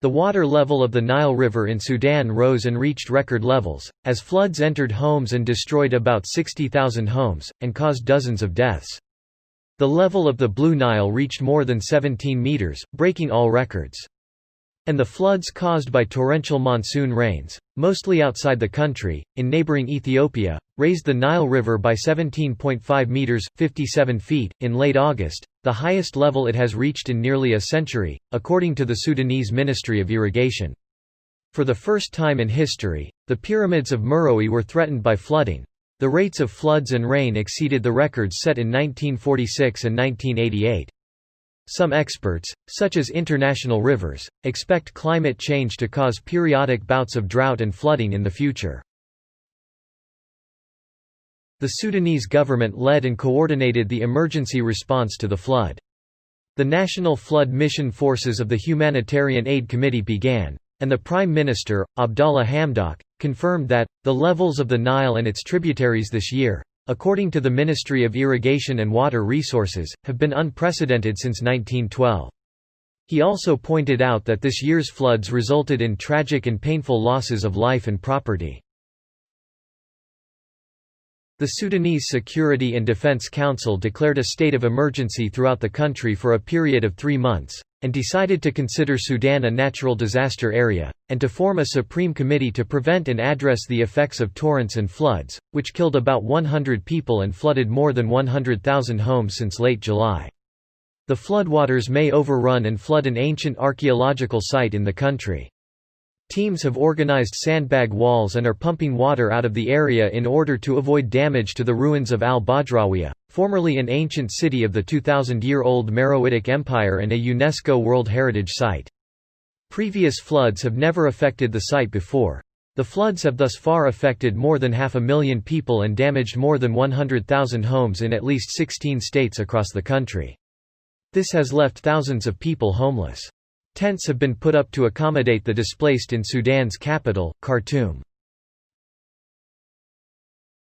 The water level of the Nile River in Sudan rose and reached record levels, as floods entered homes and destroyed about 60,000 homes, and caused dozens of deaths. The level of the Blue Nile reached more than 17 meters, breaking all records. And the floods caused by torrential monsoon rains, mostly outside the country, in neighboring Ethiopia, raised the Nile River by 17.5 meters (57 feet) in late August, the highest level it has reached in nearly a century, according to the Sudanese Ministry of Irrigation. For the first time in history, the pyramids of Meroe were threatened by flooding. The rates of floods and rain exceeded the records set in 1946 and 1988. Some experts, such as International Rivers, expect climate change to cause periodic bouts of drought and flooding in the future. The Sudanese government led and coordinated the emergency response to the flood. The National Flood Mission Forces of the Humanitarian Aid Committee began, and the Prime Minister, Abdallah Hamdok, confirmed that, the levels of the Nile and its tributaries this year, according to the Ministry of Irrigation and Water Resources, have been unprecedented since 1912. He also pointed out that this year's floods resulted in tragic and painful losses of life and property. The Sudanese Security and Defense Council declared a state of emergency throughout the country for a period of 3 months, and decided to consider Sudan a natural disaster area, and to form a supreme committee to prevent and address the effects of torrents and floods, which killed about 100 people and flooded more than 100,000 homes since late July. The floodwaters may overrun and flood an ancient archaeological site in the country. Teams have organized sandbag walls and are pumping water out of the area in order to avoid damage to the ruins of al-Badrawiya, formerly an ancient city of the 2,000-year-old Meroitic Empire and a UNESCO World Heritage Site. Previous floods have never affected the site before. The floods have thus far affected more than 500,000 people and damaged more than 100,000 homes in at least 16 states across the country. This has left thousands of people homeless. Tents have been put up to accommodate the displaced in Sudan's capital, Khartoum.